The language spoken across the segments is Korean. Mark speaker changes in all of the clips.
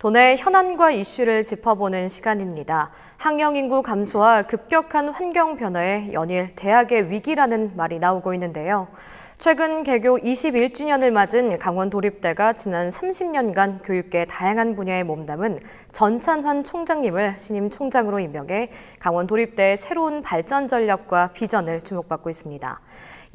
Speaker 1: 도내 현안과 이슈를 짚어보는 시간입니다. 학령 인구 감소와 급격한 환경 변화에 연일 대학의 위기라는 말이 나오고 있는데요. 최근 개교 21주년을 맞은 강원도립대가 지난 30년간 교육계 다양한 분야에 몸담은 전찬환 총장님을 신임 총장으로 임명해 강원도립대의 새로운 발전 전략과 비전을 주목받고 있습니다.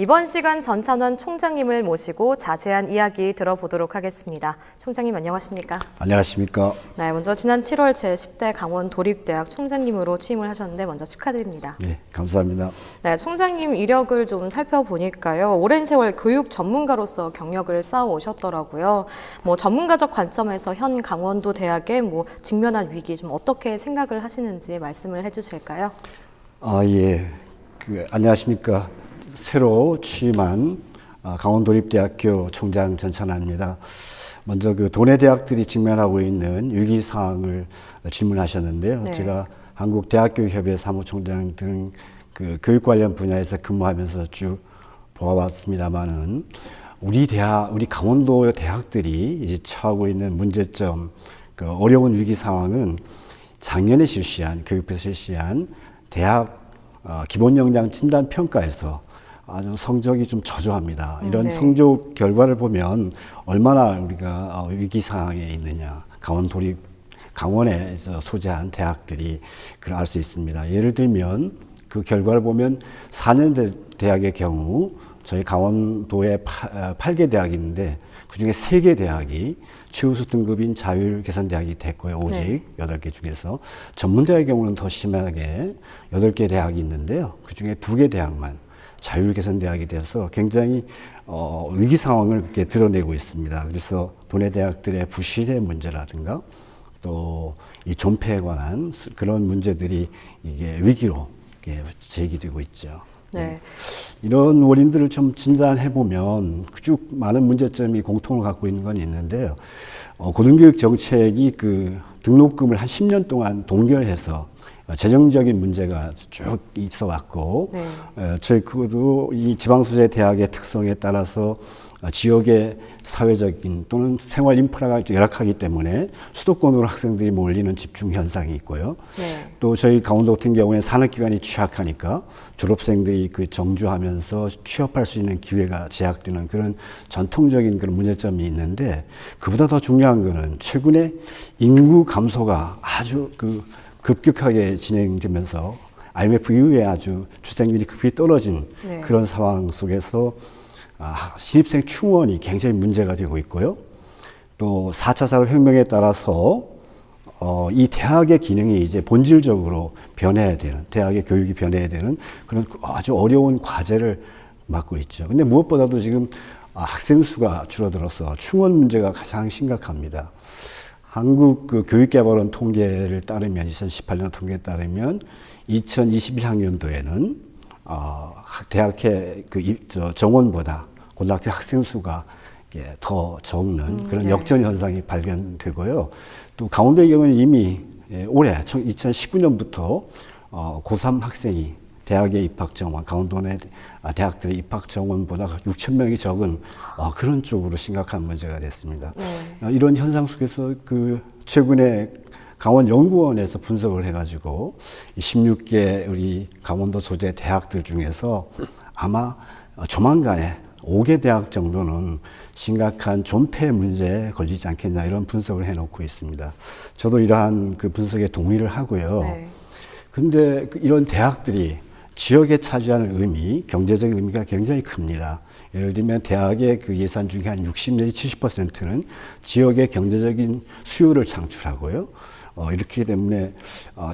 Speaker 1: 이번 시간 전찬환 총장님을 모시고 자세한 이야기 들어보도록 하겠습니다. 총장님 안녕하십니까?
Speaker 2: 안녕하십니까?
Speaker 1: 네, 먼저 지난 7월 제10대 강원도립대학 총장님으로 취임을 하셨는데 먼저 축하드립니다.
Speaker 2: 네, 감사합니다.
Speaker 1: 네, 총장님 이력을 좀 살펴보니까요. 오랜 세월 교육 전문가로서 경력을 쌓아오셨더라고요. 전문가적 관점에서 현 강원도 대학의 직면한 위기 좀 어떻게 생각을 하시는지 말씀을 해주실까요?
Speaker 2: 예. 안녕하십니까? 새로 취임한 강원도립대학교 총장 전찬환입니다. 먼저 도내 대학들이 직면하고 있는 위기 상황을 질문하셨는데요.
Speaker 1: 네.
Speaker 2: 제가 한국대학교협회 사무총장 등 교육 관련 분야에서 근무하면서 쭉 보아왔습니다만은 우리 강원도 대학들이 이제 처하고 있는 문제점, 어려운 위기 상황은 작년에 교육부에서 실시한 대학 기본 역량 진단 평가에서 아주 성적이 좀 저조합니다. 이런
Speaker 1: 네.
Speaker 2: 성적 결과를 보면 얼마나 우리가 위기 상황에 있느냐, 강원에서 소재한 대학들이 알 수 있습니다. 예를 들면 그 결과를 보면 4년제 대학의 경우 저희 강원도에 8개 대학이 있는데 그중에 3개 대학이 최우수 등급인 자율개선대학이 됐고요. 오직
Speaker 1: 네.
Speaker 2: 8개 중에서 전문대학의 경우는 더 심하게 8개 대학이 있는데요. 그중에 2개 대학만 자율개선대학이 되어서 굉장히 위기 상황을 이렇게 드러내고 있습니다. 그래서 도내 대학들의 부실의 문제라든가 또 이 존폐에 관한 그런 문제들이 이게 위기로 이렇게 제기되고 있죠.
Speaker 1: 네.
Speaker 2: 이런 원인들을 좀 진단해 보면 쭉 많은 문제점이 공통을 갖고 있는 건 있는데요. 고등교육 정책이 등록금을 한 10년 동안 동결해서 재정적인 문제가 쭉 있어 왔고,
Speaker 1: 네.
Speaker 2: 저희도 이 지방소재 대학의 특성에 따라서 지역의 사회적인 또는 생활 인프라가 열악하기 때문에 수도권으로 학생들이 몰리는 집중 현상이 있고요.
Speaker 1: 네.
Speaker 2: 또 저희 강원도 같은 경우에 산업기관이 취약하니까 졸업생들이 정주하면서 취업할 수 있는 기회가 제약되는 그런 전통적인 그런 문제점이 있는데, 그보다 더 중요한 거는 최근에 인구 감소가 아주 급격하게 진행되면서 IMF 이후에 아주 출생률이 급히 떨어진
Speaker 1: 네.
Speaker 2: 그런 상황 속에서 신입생 충원이 굉장히 문제가 되고 있고요. 또 4차 산업혁명에 따라서 이 대학의 기능이 이제 본질적으로 변해야 되는, 대학의 교육이 변해야 되는 그런 아주 어려운 과제를 맡고 있죠. 근데 무엇보다도 지금 학생 수가 줄어들어서 충원 문제가 가장 심각합니다. 한국 교육개발원 통계를 따르면 2018년 통계에 따르면 2021학년도에는 대학의 정원보다 고등학교 학생 수가 더 적는 그런
Speaker 1: 네.
Speaker 2: 역전 현상이 발견되고요. 또 강원도의 경우는 이미 올해 2019년부터 고3 학생이 대학의 입학 정원, 강원도 내 대학들의 입학 정원보다 6천 명이 적은 그런 쪽으로 심각한 문제가 됐습니다.
Speaker 1: 네.
Speaker 2: 이런 현상 속에서 최근에 강원연구원에서 분석을 해가지고 16개 우리 강원도 소재 대학들 중에서 아마 조만간에 5개 대학 정도는 심각한 존폐 문제에 걸리지 않겠냐 이런 분석을 해놓고 있습니다. 저도 이러한 분석에 동의를 하고요.
Speaker 1: 네.
Speaker 2: 근데 이런 대학들이 지역에 차지하는 경제적인 의미가 굉장히 큽니다. 예를 들면 대학의 예산 중에 한 60 내지 70%는 지역의 경제적인 수요를 창출하고요. 이렇기 때문에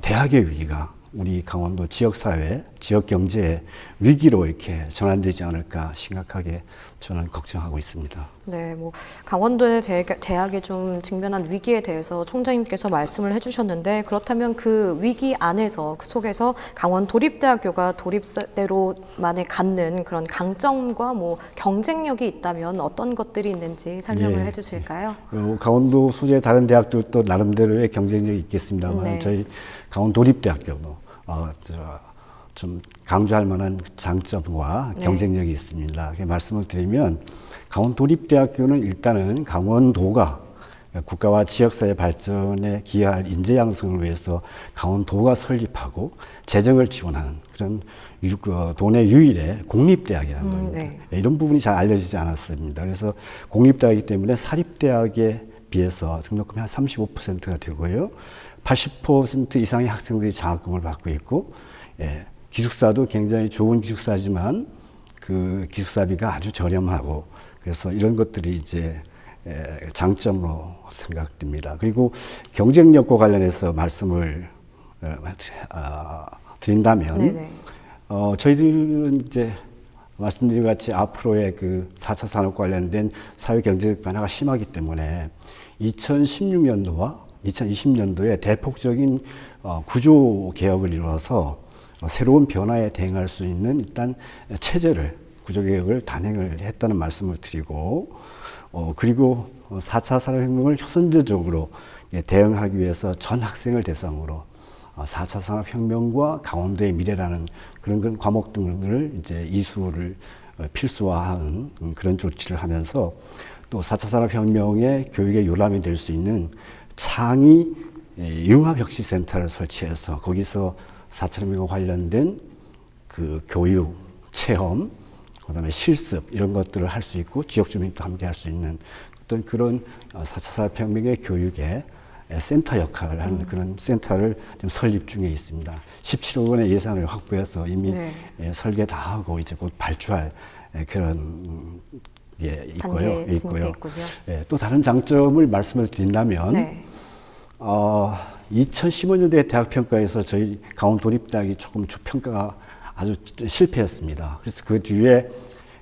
Speaker 2: 대학의 위기가 우리 강원도 지역사회, 지역경제의 위기로 이렇게 전환되지 않을까 심각하게 저는 걱정하고 있습니다.
Speaker 1: 네, 강원도의 대학에 좀 직면한 위기에 대해서 총장님께서 말씀을 해주셨는데, 그렇다면 그 위기 안에서, 그 속에서 강원도립대학교가 도립대로만의 갖는 그런 강점과 경쟁력이 있다면 어떤 것들이 있는지 설명을 해주실까요?
Speaker 2: 강원도 소재 다른 대학들도 나름대로의 경쟁력이 있겠습니다만,
Speaker 1: 네.
Speaker 2: 저희 강원도립대학교도 좀 강조할 만한 장점과 경쟁력이 있습니다. 말씀을 드리면 강원도립대학교는 일단은 강원도가 국가와 지역사회 발전에 기여할 인재 양성을 위해서 강원도가 설립하고 재정을 지원하는 그런 도내 유일의 공립대학이라는 겁니다.
Speaker 1: 네.
Speaker 2: 이런 부분이 잘 알려지지 않았습니다. 그래서 공립대학이기 때문에 사립대학에 비해서 등록금이 한 35%가 되고요. 80% 이상의 학생들이 장학금을 받고 있고, 기숙사도 굉장히 좋은 기숙사지만 그 기숙사비가 아주 저렴하고, 그래서 이런 것들이 이제 장점으로 생각됩니다. 그리고 경쟁력과 관련해서 말씀을 드린다면, 저희들은 이제 말씀드린 것 같이 앞으로의 그 4차 산업 관련된 사회 경제적 변화가 심하기 때문에 2016년도와 2020년도에 대폭적인 구조 개혁을 이루어서 새로운 변화에 대응할 수 있는 일단 체제를 구조 개혁을 단행을 했다는 말씀을 드리고, 그리고 4차 산업혁명을 선제적으로 대응하기 위해서 전 학생을 대상으로 4차 산업혁명과 강원도의 미래라는 그런 과목 등을 이제 이수를 필수화하는 그런 조치를 하면서 또 4차 산업혁명의 교육의 요람이 될 수 있는 창의 융합혁신센터를 설치해서 거기서 4차 산업혁명 관련된 그 교육, 체험, 그다음에 실습 이런 것들을 할 수 있고 지역 주민도 함께 할 수 있는 어떤 그런 4차 산업혁명의 교육에 센터 역할을 하는 그런 센터를 지금 설립 중에 있습니다. 17억 원의 예산을 확보해서 이미 설계 다 하고 이제 곧 발주할 그런 게 있고요. 또 다른 장점을 말씀을 드린다면 2015년도에 대학 평가에서 저희 강원도립대학이 조금 평가가 아주 실패했습니다. 그래서 그 뒤에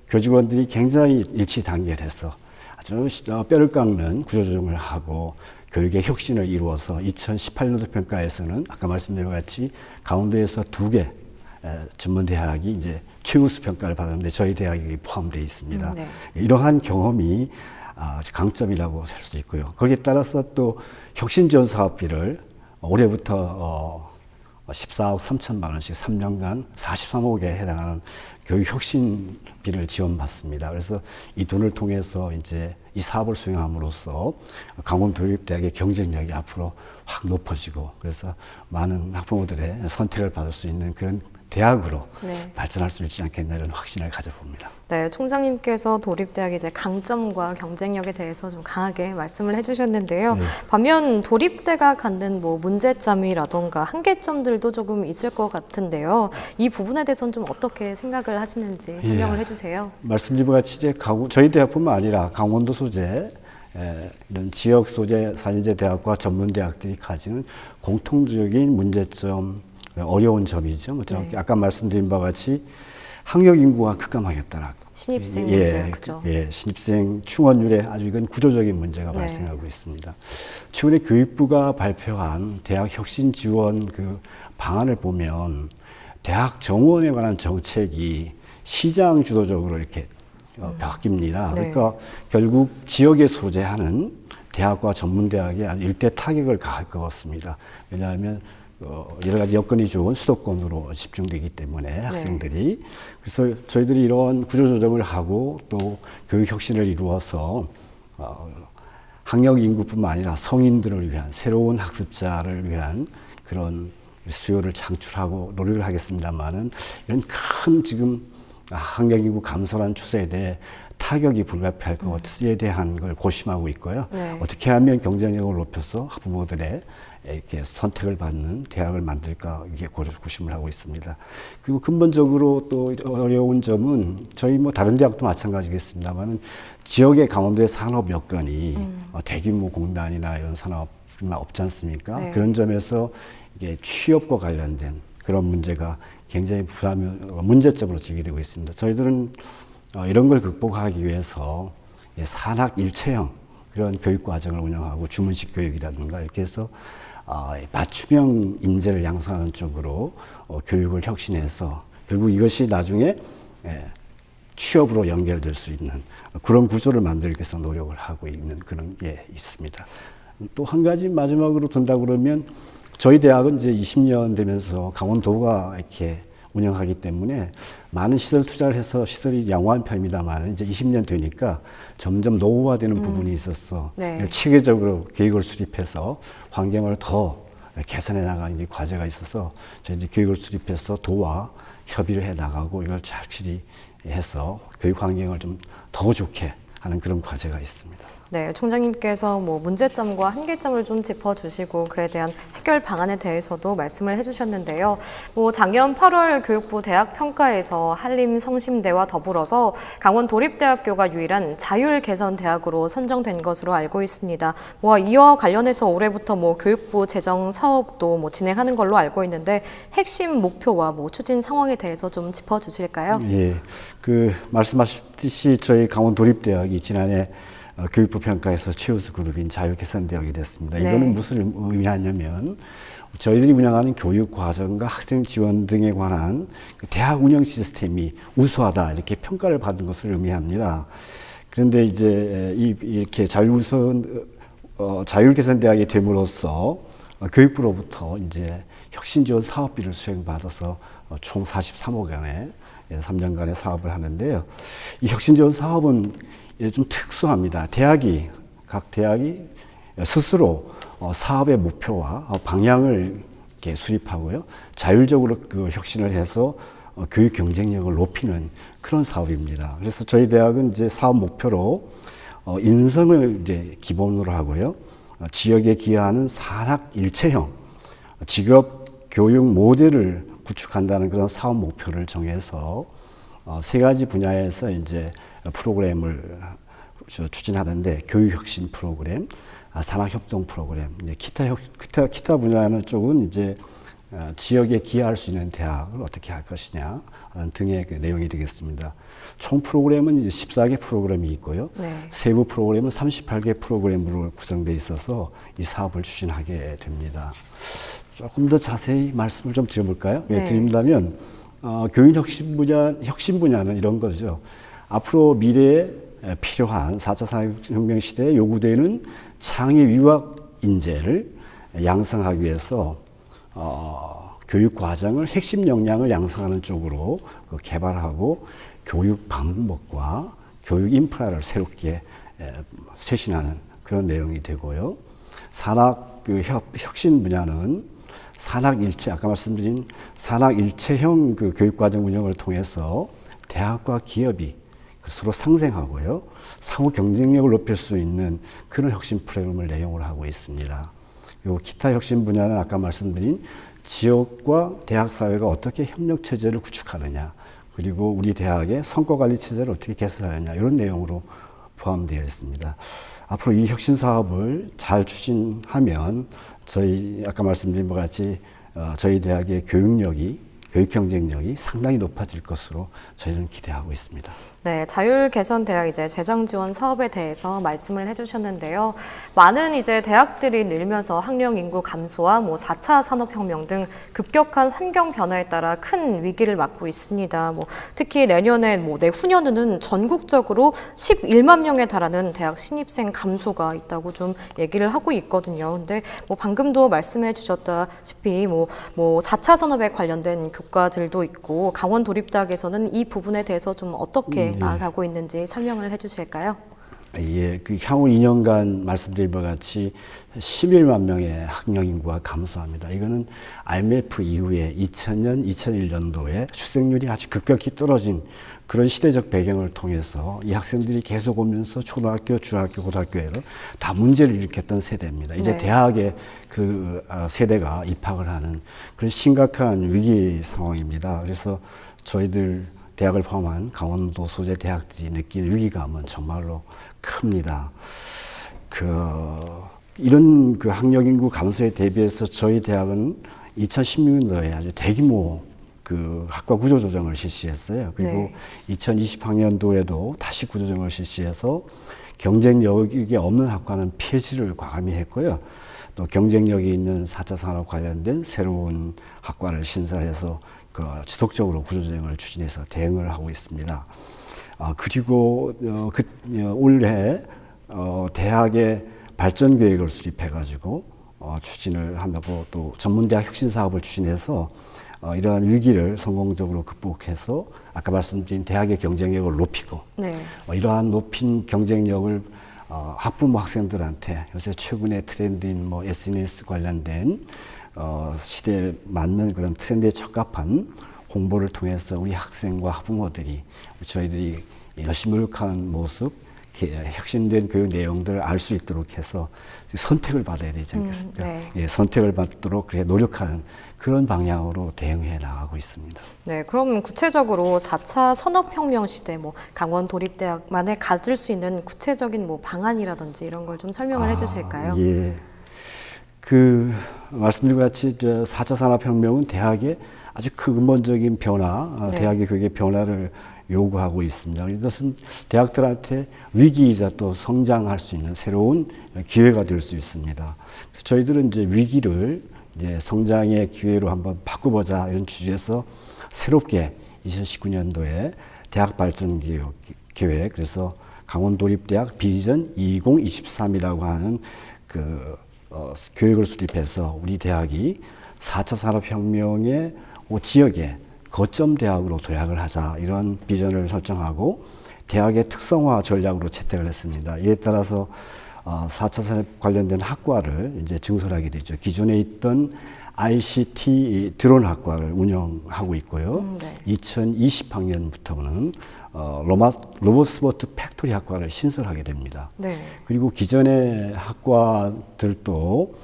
Speaker 2: 교직원들이 굉장히 일치단결해서 아주 뼈를 깎는 구조조정을 하고 교육의 혁신을 이루어서 2018년도 평가에서는 아까 말씀드린 것 같이 강원도에서 2개 전문대학이 이제 최우수 평가를 받았는데 저희 대학이 포함되어 있습니다. 이러한 경험이 강점이라고 할 수 있고요. 거기에 따라서 또 혁신지원 사업비를 올해부터 14억 3천만 원씩 3년간 43억에 해당하는 교육 혁신비를 지원받습니다. 그래서 이 돈을 통해서 이제 이 사업을 수행함으로써 강원도립대학의 경쟁력이 앞으로 확 높아지고 그래서 많은 학부모들의 선택을 받을 수 있는 그런 대학으로 발전할 수 있지 않겠나 이런 확신을 가져봅니다.
Speaker 1: 네, 총장님께서 도립대학의 이제 강점과 경쟁력에 대해서 좀 강하게 말씀을 해주셨는데요. 반면 도립대가 갖는 뭐 문제점이라던가 한계점들도 조금 있을 것 같은데요. 이 부분에 대해서는 좀 어떻게 생각을 하시는지 설명을 해주세요.
Speaker 2: 말씀드린 것 같이 이제 저희 대학뿐만 아니라 강원도 소재 이런 지역 소재 산인제 대학과 전문대학들이 가지는 공통적인 문제점, 어려운 점이죠. 아까 말씀드린 바와 같이 학력 인구가 급감하게 따라
Speaker 1: 신입생 문제, 그죠?
Speaker 2: 신입생 충원율에 아주 이건 구조적인 문제가 발생하고 있습니다. 최근에 교육부가 발표한 대학 혁신 지원 그 방안을 보면 대학 정원에 관한 정책이 시장 주도적으로 이렇게 바뀝니다. 그러니까 결국 지역에 소재하는 대학과 전문대학에 아주 일대 타격을 가할 것 같습니다. 왜냐하면 여러 가지 여건이 좋은 수도권으로 집중되기 때문에 학생들이 그래서 저희들이 이런 구조조정을 하고 또 교육 혁신을 이루어서 학력 인구뿐만 아니라 성인들을 위한 새로운 학습자를 위한 그런 수요를 창출하고 노력을 하겠습니다만은 이런 큰 지금 학력 인구 감소라는 추세에 대해 타격이 불가피할 것에 대한 걸 고심하고 있고요. 어떻게 하면 경쟁력을 높여서 학부모들의 이렇게 선택을 받는 대학을 만들까 이게 고심을 하고 있습니다. 그리고 근본적으로 또 어려운 점은 저희 뭐 다른 대학도 마찬가지겠습니다만은 지역의 강원도의 산업 여건이 대규모 공단이나 이런 산업만 없지 않습니까? 그런 점에서 이게 취업과 관련된 그런 문제가 굉장히 문제점으로 제기되고 있습니다. 저희들은 이런 걸 극복하기 위해서 산학 일체형 그런 교육 과정을 운영하고 주문식 교육이라든가 이렇게 해서 맞춤형 인재를 양성하는 쪽으로 교육을 혁신해서 결국 이것이 나중에 취업으로 연결될 수 있는 그런 구조를 만들기 위해서 노력을 하고 있는 그런 게 있습니다. 또 한 가지 마지막으로 든다 그러면 저희 대학은 이제 20년 되면서 강원도가 이렇게 운영하기 때문에 많은 시설 투자를 해서 시설이 양호한 편입니다만 이제 20년 되니까 점점 노후화되는 부분이 있었어.
Speaker 1: 네.
Speaker 2: 체계적으로 계획을 수립해서 환경을 더 개선해 나가는 이 과제가 있어서 저희 이제 교육을 수립해서 도와 협의를 해 나가고 이걸 착실히 해서 교육 환경을 좀 더 좋게 하는 그런 과제가 있습니다.
Speaker 1: 네, 총장님께서 뭐 문제점과 한계점을 좀 짚어주시고 그에 대한 해결 방안에 대해서도 말씀을 해주셨는데요. 뭐 작년 8월 교육부 대학 평가에서 한림성심대와 더불어서 강원도립대학교가 유일한 자율 개선 대학으로 선정된 것으로 알고 있습니다. 뭐 이와 관련해서 올해부터 뭐 교육부 재정 사업도 뭐 진행하는 걸로 알고 있는데 핵심 목표와 뭐 추진 상황에 대해서 좀 짚어주실까요?
Speaker 2: 예, 그 말씀하셨듯이 저희 강원도립대학이 지난해 교육부 평가에서 최우수 그룹인 자율개선대학이 됐습니다.
Speaker 1: 네.
Speaker 2: 이거는 무슨 의미하냐면 저희들이 운영하는 교육 과정과 학생 지원 등에 관한 그 대학 운영 시스템이 우수하다 이렇게 평가를 받은 것을 의미합니다. 그런데 이제 이렇게 자율개선대학이 됨으로써 교육부로부터 이제 혁신지원 사업비를 수행받아서 총 43억 원의 3년간의 사업을 하는데요. 이 혁신지원 사업은 좀 특수합니다. 각 대학이 스스로 사업의 목표와 방향을 이렇게 수립하고요. 자율적으로 그 혁신을 해서 교육 경쟁력을 높이는 그런 사업입니다. 그래서 저희 대학은 이제 사업 목표로 인성을 이제 기본으로 하고요. 지역에 기여하는 산학 일체형 직업 교육 모델을 구축한다는 그런 사업 목표를 정해서 세 가지 분야에서 이제 프로그램을 추진하는데 교육혁신 프로그램, 산학협동 프로그램, 기타 분야는 쪽은 이제 지역에 기여할 수 있는 대학을 어떻게 할 것이냐 등의 그 내용이 되겠습니다. 총 프로그램은 이제 14개 프로그램이 있고요.
Speaker 1: 네.
Speaker 2: 세부 프로그램은 38개 프로그램으로 구성되어 있어서 이 사업을 추진하게 됩니다. 조금 더 자세히 말씀을 좀 드려볼까요?
Speaker 1: 네.
Speaker 2: 드린다면 교육 혁신 분야는 이런 거죠. 앞으로 미래에 필요한 4차 산업혁명 시대에 요구되는 창의 위학 인재를 양성하기 위해서 교육 과정을 핵심 역량을 양성하는 쪽으로 개발하고 교육 방법과 교육 인프라를 새롭게 쇄신하는 그런 내용이 되고요. 산학 혁신 분야는 아까 말씀드린 산학 일체형 그 교육과정 운영을 통해서 대학과 기업이 서로 상생하고요. 상호 경쟁력을 높일 수 있는 그런 혁신 프로그램을 내용을 하고 있습니다. 그리고 기타 혁신 분야는 아까 말씀드린 지역과 대학 사회가 어떻게 협력 체제를 구축하느냐, 그리고 우리 대학의 성과 관리 체제를 어떻게 개선하느냐 이런 내용으로 포함되어 있습니다. 앞으로 이 혁신 사업을 잘 추진하면 저희 아까 말씀드린 것 같이 저희 대학의 교육 경쟁력이 상당히 높아질 것으로 저희는 기대하고 있습니다.
Speaker 1: 네, 자율개선대학 이제 재정 지원 사업에 대해서 말씀을 해주셨는데요. 많은 이제 대학들이 늘면서 학령 인구 감소와 뭐 4차 산업혁명 등 급격한 환경 변화에 따라 큰 위기를 맞고 있습니다. 뭐 특히 내후년에는 전국적으로 11만 명에 달하는 대학 신입생 감소가 있다고 좀 얘기를 하고 있거든요. 근데 뭐 방금도 말씀해 주셨다시피 뭐 4차 산업에 관련된 교과들도 있고 강원도립대학에서는 이 부분에 대해서 좀 어떻게 나아가고 있는지 설명을 해주실까요?
Speaker 2: 예, 그 향후 2년간 말씀드린 것 같이 11만 명의 학령 인구가 감소합니다. 이거는 IMF 이후에 2000년, 2001년도에 출생률이 아주 급격히 떨어진 그런 시대적 배경을 통해서 이 학생들이 계속 오면서 초등학교, 중학교, 고등학교에서 다 문제를 일으켰던 세대입니다. 이제
Speaker 1: 네.
Speaker 2: 대학에 그 세대가 입학을 하는 그런 심각한 위기 상황입니다. 그래서 저희들 대학을 포함한 강원도 소재 대학들이 느끼는 위기감은 정말로 큽니다. 이런 학령 인구 감소에 대비해서 저희 대학은 2016년도에 아주 대규모 학과 구조 조정을 실시했어요. 그리고
Speaker 1: 네.
Speaker 2: 2020학년도에도 다시 구조 조정을 실시해서 경쟁력이 없는 학과는 폐지를 과감히 했고요. 또 경쟁력이 있는 4차 산업 관련된 새로운 학과를 신설해서 지속적으로 구조조정을 추진해서 대응을 하고 있습니다. 그리고 올해 대학의 발전 계획을 수립해가지고 추진을 하고 또 전문대학 혁신 사업을 추진해서 이러한 위기를 성공적으로 극복해서 아까 말씀드린 대학의 경쟁력을 높이고
Speaker 1: 네.
Speaker 2: 이러한 높인 경쟁력을 학부모 학생들한테 요새 최근의 트렌드인 뭐 SNS 관련된 시대에 맞는 그런 트렌드에 적합한 홍보를 통해서 우리 학생과 학부모들이 저희들이 열심히 노력하는 모습, 혁신된 교육 내용들을 알 수 있도록 해서 선택을 받아야 되지 않겠습니까?
Speaker 1: 네.
Speaker 2: 예, 선택을 받도록 그래 노력하는 그런 방향으로 대응해 나가고 있습니다.
Speaker 1: 네, 그럼 구체적으로 4차 산업혁명 시대 뭐 강원 도립대학만에 가질 수 있는 구체적인 뭐 방안이라든지 이런 걸 좀 설명을 해주실까요?
Speaker 2: 예. 말씀드린 것 같이 4차 산업혁명은 대학의 아주 근본적인 변화,
Speaker 1: 네.
Speaker 2: 대학의 교육의 변화를 요구하고 있습니다. 이것은 대학들한테 위기이자 또 성장할 수 있는 새로운 기회가 될 수 있습니다. 그래서 저희들은 이제 위기를 이제 성장의 기회로 한번 바꿔보자 이런 취지에서 새롭게 2019년도에 대학 발전 계획, 그래서 강원도립대학 비전 2023이라고 하는 교육을 수립해서 우리 대학이 4차 산업혁명의 지역에 거점 대학으로 도약을 하자 이런 비전을 설정하고 대학의 특성화 전략으로 채택을 했습니다. 이에 따라서 4차 산업 관련된 학과를 이제 증설하게 되죠. 기존에 있던 ICT 드론 학과를 운영하고 있고요.
Speaker 1: 네.
Speaker 2: 2020학년부터는 로봇스포츠 팩토리 학과를 신설하게 됩니다.
Speaker 1: 네.
Speaker 2: 그리고 기존의 학과들도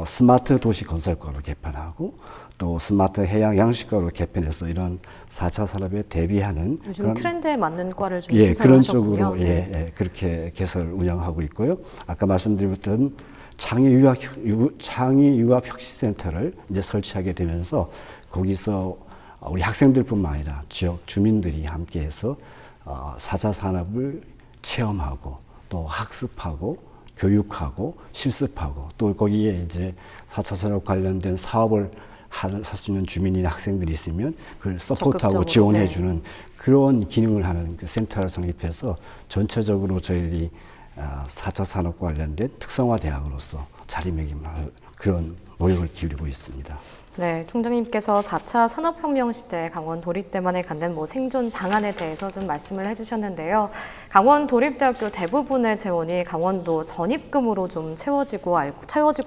Speaker 2: 스마트 도시 건설과로 개편하고 또 스마트 해양 양식과로 개편해서 이런 4차 산업에 대비하는
Speaker 1: 요즘
Speaker 2: 그런
Speaker 1: 트렌드에 맞는 과를 좀
Speaker 2: 그런
Speaker 1: 신설하셨군요.
Speaker 2: 쪽으로
Speaker 1: 네.
Speaker 2: 그렇게 개설 운영하고 있고요. 아까 말씀드렸던 창의융합혁신센터를 이제 설치하게 되면서 거기서 우리 학생들뿐만 아니라 지역 주민들이 함께해서 4차 산업을 체험하고 또 학습하고 교육하고 실습하고 또 거기에 이제 4차 산업 관련된 사업을 할 수 있는 주민이나 학생들이 있으면 그걸 서포트하고
Speaker 1: 적극적으로,
Speaker 2: 지원해주는 그런 기능을 하는 그 센터를 성립해서 전체적으로 저희들이 4차 산업 관련된 특성화 대학으로서 자리매김할 그런 노력을 기울이고 있습니다.
Speaker 1: 네, 총장님께서 4차 산업혁명 시대 강원 도립대만에 갖는 뭐 생존 방안에 대해서 좀 말씀을 해주셨는데요. 강원 도립대학교 대부분의 재원이 강원도 전입금으로 좀 채워지고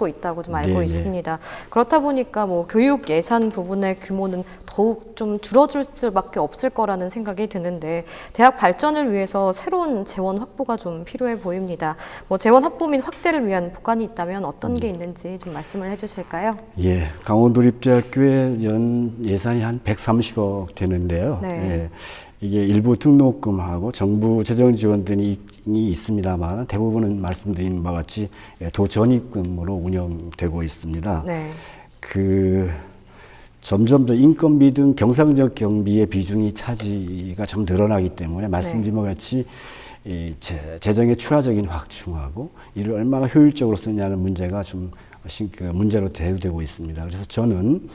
Speaker 1: 있다고 좀 알고
Speaker 2: 네네.
Speaker 1: 있습니다. 그렇다 보니까 뭐 교육 예산 부분의 규모는 더욱 좀 줄어들 수밖에 없을 거라는 생각이 드는데 대학 발전을 위해서 새로운 재원 확보가 좀 필요해 보입니다. 뭐 재원 확보 및 확대를 위한 보관이 있다면 어떤 게 있는지 좀 말씀을 해주실까요?
Speaker 2: 예, 강원도립대학교의 연 예산이 한 130억 되는데요.
Speaker 1: 네.
Speaker 2: 예, 이게 일부 등록금하고 정부 재정 지원들이 있습니다만 대부분은 말씀드린 바와 같이 도전입금으로 운영되고 있습니다.
Speaker 1: 네.
Speaker 2: 점점 더 인건비 등 경상적 경비의 비중이 차지가 좀 늘어나기 때문에 말씀드린 바와 같이 재정의 추가적인 확충하고 이를 얼마나 효율적으로 쓰냐는 문제가 좀 문제로 대두되고 있습니다. 그래서 저는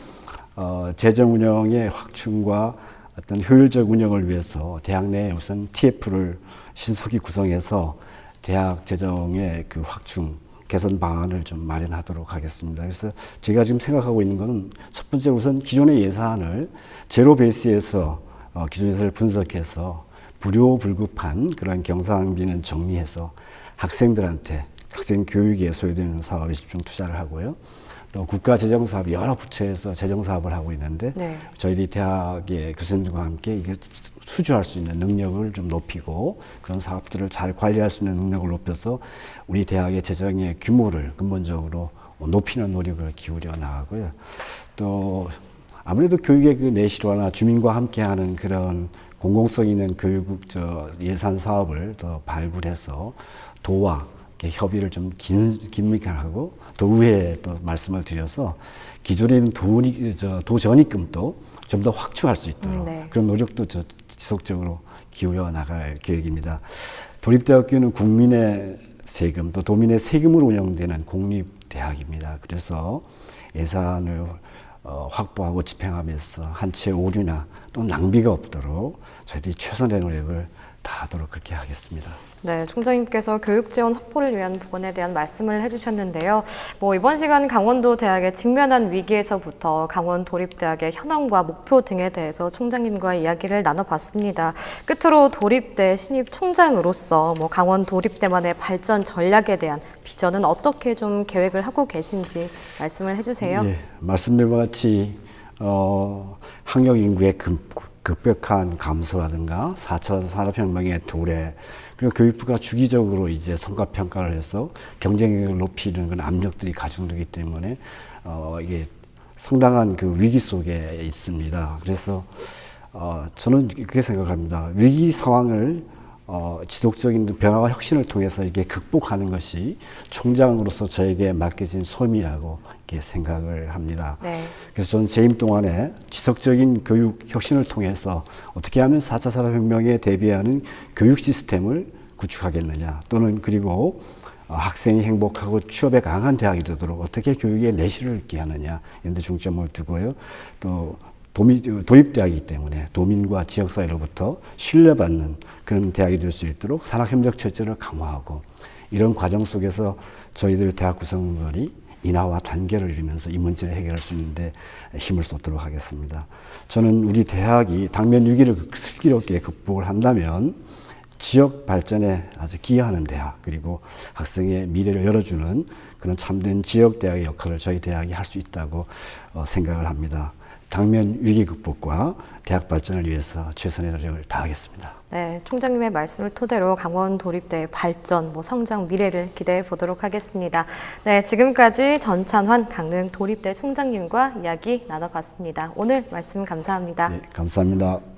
Speaker 2: 재정 운영의 확충과 어떤 효율적 운영을 위해서 대학 내에 우선 TF를 신속히 구성해서 대학 재정의 그 확충 개선 방안을 좀 마련하도록 하겠습니다. 그래서 제가 지금 생각하고 있는 것은 첫 번째 우선 기존의 예산을 제로 베이스에서 기존 예산을 분석해서 불효불급한 그런 경상비는 정리해서 학생들한테 학생 교육에 소요되는 사업에 집중 투자를 하고요. 또 국가 재정 사업 여러 부처에서 재정 사업을 하고 있는데
Speaker 1: 네.
Speaker 2: 저희들이 대학의 교수님들과 함께 이게 수주할 수 있는 능력을 좀 높이고 그런 사업들을 잘 관리할 수 있는 능력을 높여서 우리 대학의 재정의 규모를 근본적으로 높이는 노력을 기울여 나가고요. 또 아무래도 교육의 그 내실화나 주민과 함께하는 그런 공공성 있는 교육 예산 사업을 더 발굴해서 도와 협의를 좀 긴밀하게 하고 더 우회에 또 말씀을 드려서 기존에 있는 도전입금도 좀 더 확충할 수 있도록
Speaker 1: 네.
Speaker 2: 그런 노력도 지속적으로 기울여 나갈 계획입니다. 도립대학교는 국민의 세금 또 도민의 세금으로 운영되는 공립대학입니다. 그래서 예산을 확보하고 집행하면서 한 채 오류나 또 낭비가 없도록 저희들이 최선의 노력을 다 하도록 그렇게 하겠습니다.
Speaker 1: 네, 총장님께서 교육 지원 확보를 위한 부분에 대한 말씀을 해주셨는데요. 이번 시간 강원도 대학에 직면한 위기에서부터 강원 도립대학의 현황과 목표 등에 대해서 총장님과 이야기를 나눠봤습니다. 끝으로 도립대 신입 총장으로서 강원 도립대만의 발전 전략에 대한 비전은 어떻게 좀 계획을 하고 계신지 말씀을 해주세요.
Speaker 2: 예, 말씀드린 것 같이 학령 인구의 급격한 감소라든가 4차 산업혁명의 도래, 그리고 교육부가 주기적으로 이제 성과 평가를 해서 경쟁력을 높이는 그런 압력들이 가중되기 때문에 이게 상당한 그 위기 속에 있습니다. 그래서 저는 그렇게 생각합니다. 위기 상황을 지속적인 변화와 혁신을 통해서 이게 극복하는 것이 총장으로서 저에게 맡겨진 소임이라고 이렇게 생각을 합니다.
Speaker 1: 네.
Speaker 2: 그래서 저는 재임 동안에 지속적인 교육 혁신을 통해서 어떻게 하면 4차 산업혁명에 대비하는 교육 시스템을 구축하겠느냐, 또는 그리고 학생이 행복하고 취업에 강한 대학이 되도록 어떻게 교육에 내실을 있게 하느냐, 이런 데 중점을 두고요. 또 도립대학이기 때문에 도민과 지역사회로부터 신뢰받는 그런 대학이 될 수 있도록 산학협력 체제를 강화하고, 이런 과정 속에서 저희들 대학 구성원들이 인하와 단계를 이루면서 이 문제를 해결할 수 있는데 힘을 쏟도록 하겠습니다. 저는 우리 대학이 당면 위기를 슬기롭게 극복을 한다면 지역 발전에 아주 기여하는 대학, 그리고 학생의 미래를 열어주는 그런 참된 지역 대학의 역할을 저희 대학이 할 수 있다고 생각을 합니다. 당면 위기 극복과 대학 발전을 위해서 최선의 노력을 다하겠습니다.
Speaker 1: 네, 총장님의 말씀을 토대로 강원 도립대의 발전, 성장, 미래를 기대해 보도록 하겠습니다. 네, 지금까지 전찬환 강릉 도립대 총장님과 이야기 나눠봤습니다. 오늘 말씀 감사합니다.
Speaker 2: 네, 감사합니다.